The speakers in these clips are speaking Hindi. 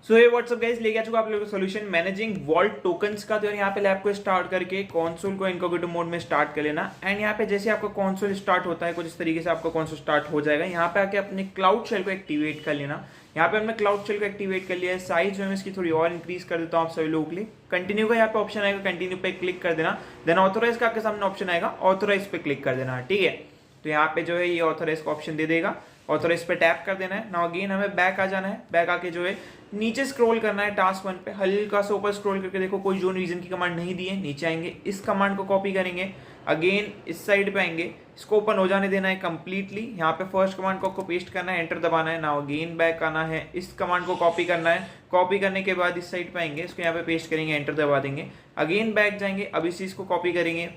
सो ये व्हाट्सअप गाइस लेके आ चुका आप लोगों को सोल्यूशन मैनेजिंग वॉल्ट टोकन्स का। तो यहाँ पे लैब को स्टार्ट करके कंसोल को इनकॉग्निटो मोड में स्टार्ट कर लेना। एंड यहाँ पे जैसे आपका कंसोल स्टार्ट होता है कुछ इस तरीके से आपका कंसोल स्टार्ट हो जाएगा। यहाँ पे आके अपने क्लाउड शेल को एक्टिवेट कर लेना। यहाँ पे हमने क्लाउड शेल को एक्टिवेट कर लिया है। साइज में इसकी थोड़ी और इंक्रीज कर देता हूँ आप सभी लोगों के लिए। कंटिन्यू का यहाँ पे ऑप्शन आएगा, कंटिन्यू पे क्लिक कर देना। देन ऑथोराइज का आपके सामने ऑप्शन आएगा, ऑथोराइज पे क्लिक कर देना। ठीक है, तो यहाँ पे जो है ये ऑथोराइज का ऑप्शन दे देगा, ऑथोराइज पे टैप कर देना है। नाउ अगेन हमें बैक आ जाना है। बैक आके जो है नीचे स्क्रॉल करना है टास्क 1 पे, हल्का सा ऊपर स्क्रॉल करके देखो कोई जोन रीजन की कमांड नहीं दी है। नीचे आएंगे, इस कमांड को कॉपी करेंगे, अगेन इस साइड पे आएंगे, इसको ओपन हो जाने देना है कंप्लीटली। यहाँ पे फर्स्ट कमांड को आपको पेस्ट करना है, एंटर दबाना है। नाउ अगेन बैक आना है, इस कमांड को कॉपी करना है। कॉपी करने के बाद इस साइड पे आएंगे, इसको यहाँ पे पेस्ट करेंगे, एंटर दबा देंगे। अगेन बैक जाएंगे, अब इस चीज को कॉपी करेंगे,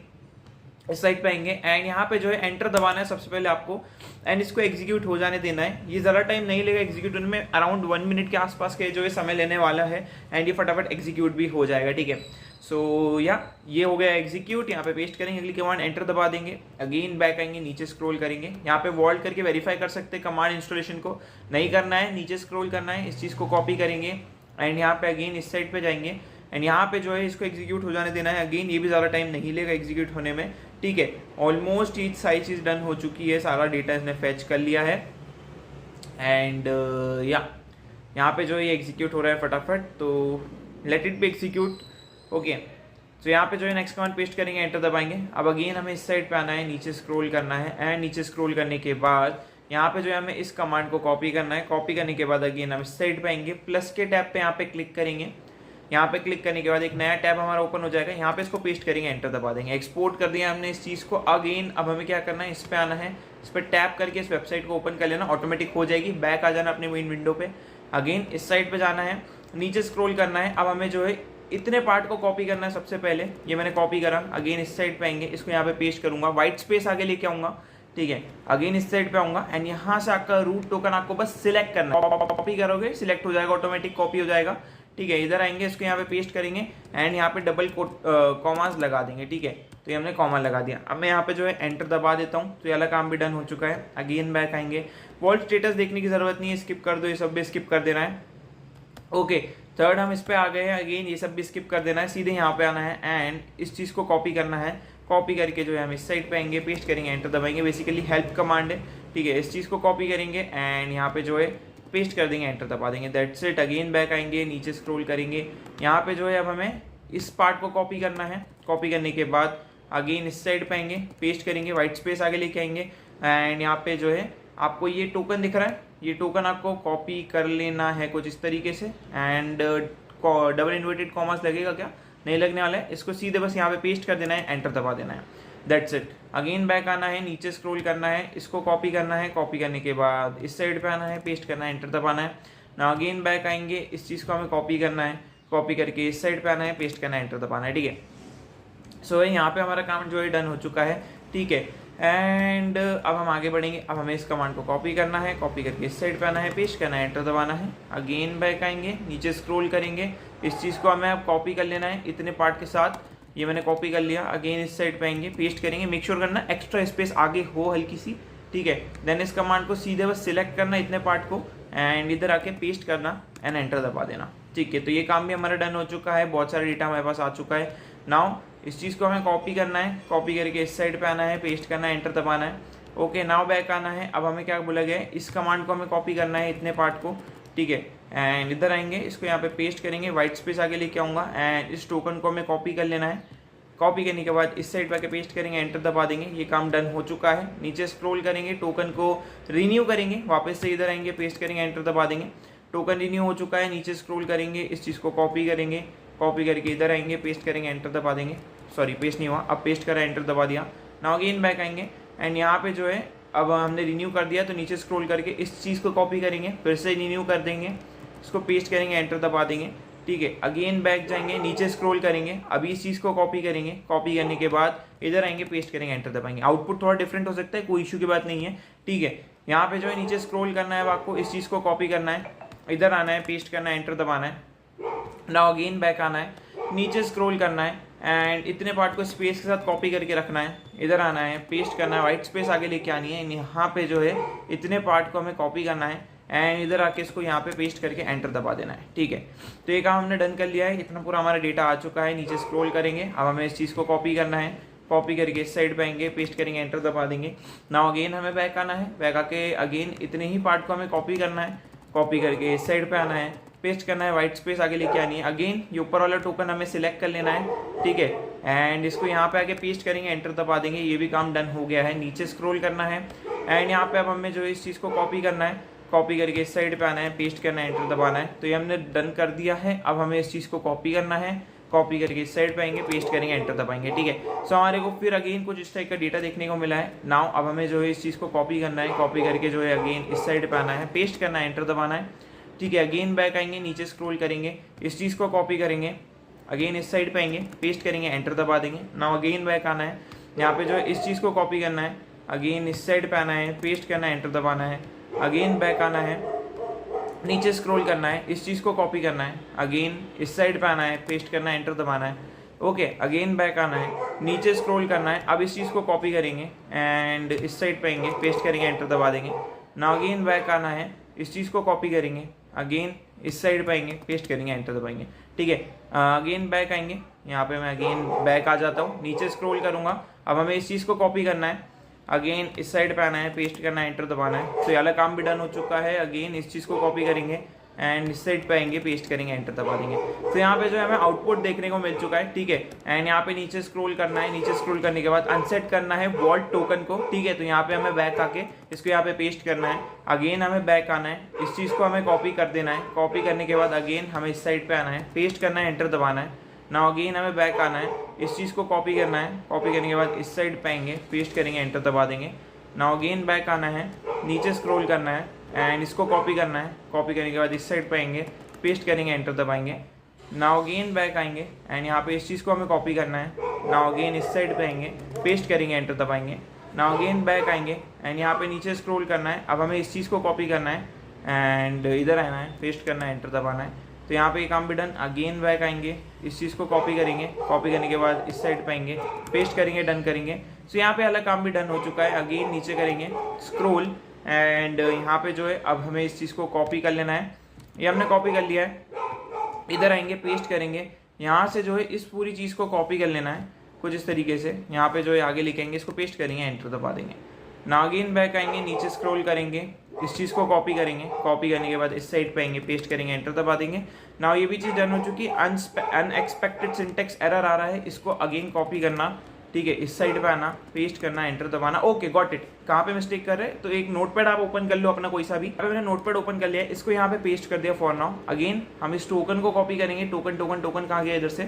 इस साइड पे आएंगे एंड यहाँ पे जो है एंटर दबाना है सबसे पहले आपको। एंड इसको एग्जीक्यूट हो जाने देना है। ये ज़्यादा टाइम नहीं लेगा एग्जीक्यूट होने में, अराउंड 1 मिनट के आसपास के जो है समय लेने वाला है। एंड ये फटाफट एग्जीक्यूट भी हो जाएगा। ठीक है, सो या ये हो गया एग्जीक्यूट। यहाँ पे पेस्ट करेंगे अगली कमांड, एंटर दबा देंगे। अगेन बैक आएंगे, नीचे स्क्रॉल करेंगे, यहाँ पे वॉल्ट करके वेरीफाई कर सकते हैं। कमांड इंस्टॉलेशन को नहीं करना है, नीचे स्क्रॉल करना है, इस चीज़ को कॉपी करेंगे एंड यहाँ पे अगेन इस साइड पे जाएंगे एंड यहाँ पे जो है इसको एग्जीक्यूट हो जाने देना है। अगेन ये भी ज़्यादा टाइम नहीं लेगा एग्जीक्यूट होने में। ठीक है, ऑलमोस्ट ये सारी चीज़ डन हो चुकी है, सारा डेटा इसने फैच कर लिया है। एंड या यहाँ पे जो है ये एग्जीक्यूट हो रहा है फटाफट, तो let it be execute. Okay, तो यहाँ पे जो है नेक्स्ट कमांड पेस्ट करेंगे, एंटर दबाएंगे। अब अगेन हमें इस साइड पे आना है, नीचे स्क्रॉल करना है एंड नीचे स्क्रॉल करने के बाद यहाँ पे जो है हमें इस कमांड को कॉपी करना है। कॉपी करने के बाद अगेन हम इस साइड पे आएंगे, प्लस के टैब पे यहाँ पे क्लिक करेंगे। यहाँ पे क्लिक करने के बाद एक नया टैब हमारा ओपन हो जाएगा, यहाँ पे इसको पेस्ट करेंगे, एंटर दबा देंगे। एक्सपोर्ट कर दिया हमने इस चीज़ को। अगेन अब हमें क्या करना है, इस पे आना है, इस पर टैप करके इस वेबसाइट को ओपन कर लेना, ऑटोमेटिक हो जाएगी। बैक आ जाना अपने मेन विंडो पे, अगेन इस साइड पे जाना है, नीचे स्क्रॉल करना है। अब हमें जो है इतने पार्ट को कॉपी करना है। सबसे पहले ये मैंने कॉपी करा, अगेन इस साइड पे आएंगे, इसको यहाँ पे पेस्ट करूंगा, व्हाइट स्पेस आगे लेके आऊंगा। ठीक है, अगेन इस साइड पे आऊंगा एंड यहाँ से आपका रूट टोकन आपको बस सिलेक्ट करना है। कॉपी करोगे सिलेक्ट हो जाएगा, ऑटोमेटिक कॉपी हो जाएगा। ठीक है, इधर आएंगे, इसको यहाँ पे पेस्ट करेंगे एंड यहाँ पे डबल कॉमास लगा देंगे। ठीक है, तो ये हमने कॉमा लगा दिया। अब मैं यहाँ पे जो है एंटर दबा देता हूँ, तो ये वाला काम भी डन हो चुका है। अगेन बैक आएंगे, वॉल्ट स्टेटस देखने की जरूरत नहीं है, स्किप कर दो, ये सब भी स्किप कर देना है। ओके, थर्ड हम इस पे आ गए हैं, अगेन ये सब भी स्किप कर देना है, सीधे यहाँ पे आना है एंड इस चीज़ को कॉपी करना है। कॉपी करके जो है हम इस साइड पे आएंगे, पेस्ट करेंगे, एंटर दबाएंगे। बेसिकली हेल्प कमांड है। ठीक है, इस चीज़ को कॉपी करेंगे एंड यहाँ पे जो है पेस्ट कर देंगे, एंटर दबा देंगे। That's it. अगेन बैक आएंगे, नीचे स्क्रॉल करेंगे, यहाँ पे जो है अब हमें इस पार्ट को कॉपी करना है। कॉपी करने के बाद अगेन इस साइड पे आएंगे, पेस्ट करेंगे, व्हाइट स्पेस आगे लेके आएंगे एंड यहाँ पे जो है आपको ये टोकन दिख रहा है, ये टोकन आपको कॉपी कर लेना है कुछ इस तरीके से। एंड डबल इन्वर्टेड कॉमास लगेगा क्या, नहीं लगने वाला है, इसको सीधे बस यहाँ पे पेस्ट कर देना है, एंटर दबा देना है। That's it. अगेन बैक आना है, नीचे स्क्रॉल करना है, इसको कॉपी करना है। कॉपी करने के बाद इस साइड पे आना है, पेस्ट करना है, एंटर दबाना है। ना अगेन बैक आएंगे, इस चीज़ को हमें कॉपी करना है। कॉपी करके इस साइड पे आना है, पेस्ट करना है, एंटर दबाना है। ठीक है, सो यहाँ पे हमारा काम जो है डन हो चुका है। ठीक है, एंड अब हम आगे बढ़ेंगे। अब हमें इस कमांड को कॉपी करना है, कॉपी करके इस साइड पे आना है, पेस्ट करना है, एंटर दबाना है। अगेन बैक आएंगे, नीचे स्क्रॉल करेंगे, इस चीज़ को हमें अब कॉपी कर लेना है इतने पार्ट के साथ। ये मैंने कॉपी कर लिया। अगेन इस साइड पे आएंगे, पेस्ट करेंगे, मेक श्योर करना एक्स्ट्रा स्पेस आगे हो हल्की सी। ठीक है, देन इस कमांड को सीधे बस सिलेक्ट करना इतने पार्ट को एंड इधर आके पेस्ट करना एंड एंटर दबा देना। ठीक है, तो ये काम भी हमारा डन हो चुका है, बहुत सारा डेटा हमारे पास आ चुका है। नाउ इस चीज़ को हमें कॉपी करना है, कॉपी करके इस साइड पे आना है, पेस्ट करना है, एंटर दबाना है। ओके, नाउ बैक आना है। अब हमें क्या बोला गया है, इस कमांड को हमें कॉपी करना है इतने पार्ट को। ठीक है, एंड इधर आएंगे, इसको यहाँ पे पेस्ट करेंगे, व्हाइट स्पेस आगे लेके आऊँगा एंड इस टोकन को हमें कॉपी कर लेना है। कॉपी करने के बाद इस साइड पे आके पेस्ट करेंगे, एंटर दबा देंगे। ये काम डन हो चुका है। नीचे स्क्रॉल करेंगे, टोकन को रिन्यू करेंगे, वापस से इधर आएंगे, पेस्ट करेंगे, एंटर दबा देंगे। टोकन रिन्यू हो चुका है। नीचे स्क्रॉल करेंगे, इस चीज़ को कॉपी करेंगे, कॉपी करके इधर आएंगे, पेस्ट करेंगे, एंटर दबा देंगे। सॉरी, पेस्ट नहीं हुआ, अब पेस्ट करा, एंटर दबा दिया। नाउ अगेन बैक आएंगे एंड यहाँ पे जो है अब हमने रिन्यू कर दिया, तो नीचे स्क्रॉल करके इस चीज़ को कॉपी करेंगे, फिर से रिन्यू कर देंगे, इसको पेस्ट करेंगे, एंटर दबा देंगे। ठीक है, अगेन बैक जाएंगे, नीचे स्क्रॉल करेंगे, अभी इस चीज़ को कॉपी करेंगे। कॉपी करने के बाद इधर आएंगे, पेस्ट करेंगे, एंटर दबाएंगे। आउटपुट थोड़ा डिफरेंट हो सकता है, कोई इशू की बात नहीं है। ठीक है, यहाँ पे जो है नीचे स्क्रॉल करना है, अब आपको इस चीज़ को कॉपी करना है, इधर आना है, पेस्ट करना है, एंटर दबाना है। नाउ अगेन बैक आना है, नीचे स्क्रॉल करना है एंड इतने पार्ट को स्पेस के साथ कॉपी करके रखना है। इधर आना है, पेस्ट करना है, व्हाइट स्पेस आगे लेके आनी है। यहाँ पे जो है इतने पार्ट को हमें कॉपी करना है एंड इधर आके इसको यहाँ पे पेस्ट करके एंटर दबा देना है। ठीक है, तो ये काम हमने डन कर लिया है, इतना पूरा हमारा डेटा आ चुका है। नीचे स्क्रॉल करेंगे, अब हमें इस चीज़ को कॉपी करना है, कॉपी करके इस साइड पे आएंगे, पेस्ट करेंगे, एंटर दबा देंगे। नाउ अगेन हमें बैक आना है, बैक आके अगेन इतने ही पार्ट को हमें कॉपी करना है, कॉपी करके इस साइड पे आना है, पेस्ट करना है, व्हाइट स्पेस आगे लेके आनी है। अगेन ये ऊपर वाला टोकन हमें सिलेक्ट कर लेना है। ठीक है, एंड इसको यहाँ पे आके पेस्ट करेंगे, एंटर दबा देंगे। ये भी काम डन हो गया है। नीचे स्क्रॉल करना है एंड यहाँ पे अब हमें जो इस चीज़ को कॉपी करना है, कॉपी करके इस साइड पे आना है, पेस्ट करना है, एंटर दबाना है। तो ये हमने डन कर दिया है। अब हमें इस चीज़ को कॉपी करना है, कॉपी करके इस साइड पे आएंगे, पेस्ट करेंगे, एंटर दबाएंगे। ठीक है, सो हमारे को फिर अगेन कुछ इस टाइप का डेटा देखने को मिला है। नाउ अब हमें जो है इस चीज़ को कॉपी करना है, कॉपी करके जो है अगेन इस साइड पे आना है, पेस्ट करना है, एंटर दबाना है। ठीक है, अगेन बैक आएंगे, नीचे स्क्रॉल करेंगे, इस चीज़ को कॉपी करेंगे, अगेन इस साइड पे आएंगे, पेस्ट करेंगे, एंटर दबा देंगे। नाउ अगेन बैक आना है, यहाँ पे जो है इस चीज़ को कॉपी करना है, अगेन इस साइड पे आना है, पेस्ट करना है, एंटर दबाना है। अगेन बैक आना है, नीचे स्क्रॉल करना है, इस चीज़ को कॉपी करना है, अगेन इस साइड पे आना है, पेस्ट करना है, एंटर दबाना है। ओके, अगेन बैक आना है, नीचे स्क्रॉल करना है, अब इस चीज़ को कॉपी करेंगे एंड इस साइड पे आएंगे, पेस्ट करेंगे, एंटर दबा देंगे। नाउ अगेन बैक आना है, इस चीज़ को कॉपी करेंगे, अगेन इस साइड पे आएंगे, पेस्ट करेंगे, एंटर दबाएंगे। ठीक है, अगेन बैक आएंगे, यहाँ पे मैं अगेन बैक आ जाता हूँ, नीचे स्क्रॉल करूँगा। अब हमें इस चीज़ को कॉपी करना है, अगेन इस साइड पे आना है, पेस्ट करना है, एंटर दबाना है। तो ये वाला काम भी डन हो चुका है। अगेन इस चीज़ को कॉपी करेंगे एंड इस साइड पे आएंगे, पेस्ट करेंगे, एंटर दबा देंगे। तो यहाँ पे जो है हमें आउटपुट देखने को मिल चुका है। ठीक है, एंड यहाँ पे नीचे स्क्रॉल करना है, नीचे स्क्रॉल करने के बाद अनसेट करना है वॉल्ट टोकन को। ठीक है, तो यहाँ पे हमें बैक आके इसको यहाँ पे पेस्ट करना है, अगेन हमें बैक आना है, इस चीज़ को हमें कॉपी कर देना है, कॉपी करने के बाद अगेन हमें इस साइड पे आना है, पेस्ट करना है, एंटर दबाना है। नाउ अगेन हमें बैक आना है, इस चीज़ को कॉपी करना है, कॉपी करने के बाद इस साइड पे आएंगे, पेस्ट करेंगे, एंटर दबा देंगे। नाउ अगेन बैक आना है, नीचे स्क्रॉल करना है एंड इसको कॉपी करना है, कॉपी करने के बाद इस साइड पे आएंगे, पेस्ट करेंगे, एंटर दबाएंगे। नाउ अगेन बैक आएंगे एंड यहाँ पे इस चीज़ को हमें कॉपी करना है। नाउ अगेन इस साइड पे आएंगे, पेस्ट करेंगे, एंटर दबाएंगे। नाउ अगेन बैक आएंगे एंड यहाँ पे नीचे स्क्रॉल करना है। अब हमें इस चीज़ को कॉपी करना है एंड इधर आना है, पेस्ट करना है, एंटर दबाना है। तो यहाँ पे ये काम भी डन। अगेन बैक आएंगे, इस चीज़ को कॉपी करेंगे, कॉपी करने के बाद इस साइड पे आएंगे, पेस्ट करेंगे, डन करेंगे। सो यहाँ पे अलग काम भी डन हो चुका है। अगेन नीचे करेंगे स्क्रॉल एंड यहाँ पे जो है अब हमें इस चीज़ को कॉपी कर लेना है। ये हमने कॉपी कर लिया है, इधर आएंगे, पेस्ट करेंगे, यहाँ से जो है इस पूरी चीज़ को कॉपी कर लेना है कुछ इस तरीके से। यहाँ पे जो है आगे लिखेंगे, इसको पेस्ट करेंगे, एंटर दबा देंगे। नाउ अगेन बैक आएंगे, नीचे स्क्रॉल करेंगे, इस चीज़ को कॉपी करेंगे, कॉपी करने के बाद इस साइड पे आएंगे, पेस्ट करेंगे, एंटर दबा देंगे। नाउ ये भी चीज़ डन हो चुकी है। अनएक्सपेक्टेड सिंटेक्स एरर आ रहा है, इसको अगेन कॉपी करना। ठीक है, इस साइड पे आना, पेस्ट करना, एंटर दबाना। Okay, got it. कहाँ पे मिस्टेक कर रहे हैं तो एक नोटपैड आप ओपन कर लो अपना कोई सा भी। अभी मैंने नोटपैड ओपन कर लिया है, इसको यहाँ पे पेस्ट कर दिया फॉर नाउ। अगेन हम इस टोकन को कॉपी करेंगे, टोकन टोकन टोकन कहाँ गया इधर से,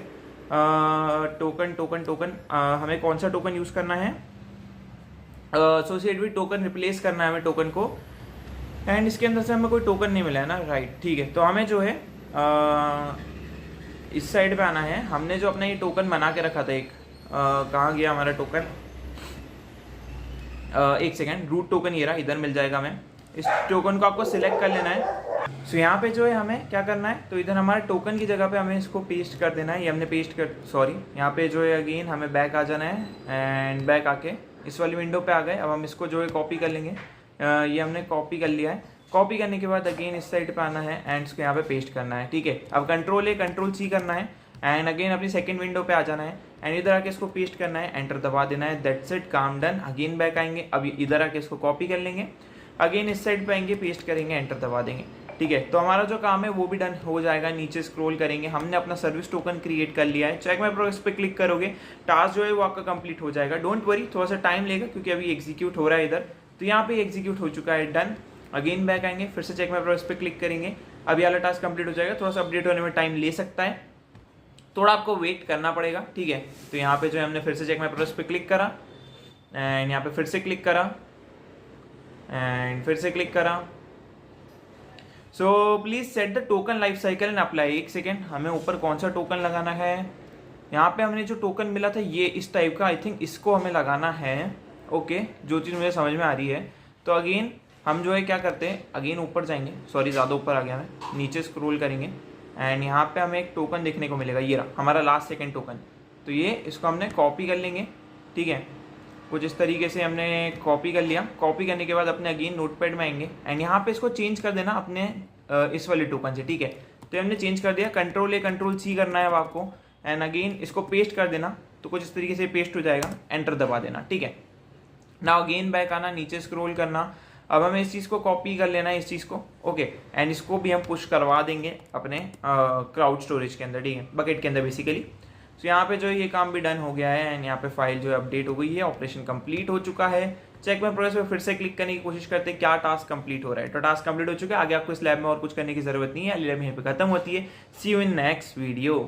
टोकन टोकन टोकन, हमें कौन सा टोकन यूज़ करना है, एसोसिएट विद टोकन, रिप्लेस करना है हमें टोकन को। एंड इसके अंदर से हमें कोई टोकन नहीं मिला है ना, राइट। ठीक है, तो हमें जो है इस साइड पे आना है। हमने जो अपना ये टोकन बना के रखा था एक, कहाँ गया हमारा टोकन, एक सेकेंड, रूट टोकन ये रहा, इधर मिल जाएगा हमें। इस टोकन को आपको सिलेक्ट कर लेना है। सो यहाँ पे जो है हमें क्या करना है, तो इधर हमारे टोकन की जगह पे हमें इसको पेस्ट कर देना है। ये हमने पेस्ट कर, सॉरी, यहाँ पे जो है अगेन हमें बैक आ जाना है एंड बैक आके इस वाली विंडो पे आ गए। अब हम इसको जो है कॉपी कर लेंगे, ये हमने कॉपी कर लिया है। कॉपी करने के बाद अगेन इस साइड पे आना है एंड इसको यहाँ पे पेस्ट करना है। ठीक है, अब कंट्रोल C करना है एंड अगेन अपनी सेकंड विंडो पे आ जाना है एंड इधर आके इसको पेस्ट करना है, एंटर दबा देना है। दैट्स इट, काम डन। अगेन बैक आएंगे, अब इधर आके इसको कॉपी कर लेंगे, अगेन इस साइड पे आएंगे, पेस्ट करेंगे, एंटर दबा देंगे। ठीक है, तो हमारा जो काम है वो भी डन हो जाएगा। नीचे स्क्रॉल करेंगे, हमने अपना सर्विस टोकन क्रिएट कर लिया है। चेक माय प्रोग्रेस पे क्लिक करोगे, टास्क जो है वो आपका कंप्लीट हो जाएगा। डोंट वरी, थोड़ा सा टाइम लेगा क्योंकि अभी एग्जीक्यूट हो रहा है इधर। तो यहाँ पे एग्जीक्यूट हो चुका है, डन। अगेन बैक आएंगे, फिर से चेक माय प्रोग्रेस पे क्लिक करेंगे, अभी वाला टास्क कंप्लीट हो जाएगा। थोड़ा सा अपडेट होने में टाइम ले सकता है, थोड़ा आपको वेट करना पड़ेगा। ठीक है, तो यहाँ पे जो है हमने फिर से चेक माय प्रोग्रेस पे क्लिक करा एंड यहाँ पे फिर से क्लिक करा एंड फिर से क्लिक करा। So please set the token life cycle and apply. एक सेकेंड, हमें ऊपर कौन सा टोकन लगाना है, यहाँ पे हमने जो टोकन मिला था ये इस टाइप का, आई थिंक इसको हमें लगाना है। ओके, जो चीज़ मुझे समझ में आ रही है। तो अगेन हम जो है क्या करते हैं, अगेन ऊपर जाएंगे, सॉरी ज़्यादा ऊपर आ गया मैं, नीचे स्क्रॉल करेंगे एंड यहाँ पे हमें एक टोकन देखने को मिलेगा, ये रहा हमारा लास्ट सेकंड टोकन। तो ये इसको हमने कॉपी कर लेंगे। ठीक है, कुछ इस तरीके से हमने कॉपी कर लिया। कॉपी करने के बाद अपने अगेन नोटपैड में आएंगे एंड यहाँ पे इसको चेंज कर देना अपने इस वाले टोकन से, ठीक है। तो हमने चेंज कर दिया, Ctrl+A Ctrl+C करना है अब आपको एंड अगेन इसको पेस्ट कर देना। तो कुछ इस तरीके से पेस्ट हो जाएगा, एंटर दबा देना, ठीक है। नाउ अगेन बैक आना, नीचे स्क्रॉल करना। अब हमें इस चीज़ को कॉपी कर लेना है, इस चीज़ को, ओके। एंड इसको भी हम पुश करवा देंगे अपने क्राउड स्टोरेज के अंदर, ठीक है, बकेट के अंदर बेसिकली। तो यहाँ पे जो है ये काम भी डन हो गया है एंड यहाँ पे फाइल जो है अपडेट हो गई है, ऑपरेशन कंप्लीट हो चुका है। चेक में प्रोग्रेस पे फिर से क्लिक करने की कोशिश करते हैं क्या टास्क कंप्लीट हो रहा है। तो टास्क कंप्लीट हो चुका है, आगे आपको इस लैब में और कुछ करने की जरूरत नहीं है, लैब यहीं पे खत्म होती है। सी यू इन नेक्स्ट वीडियो।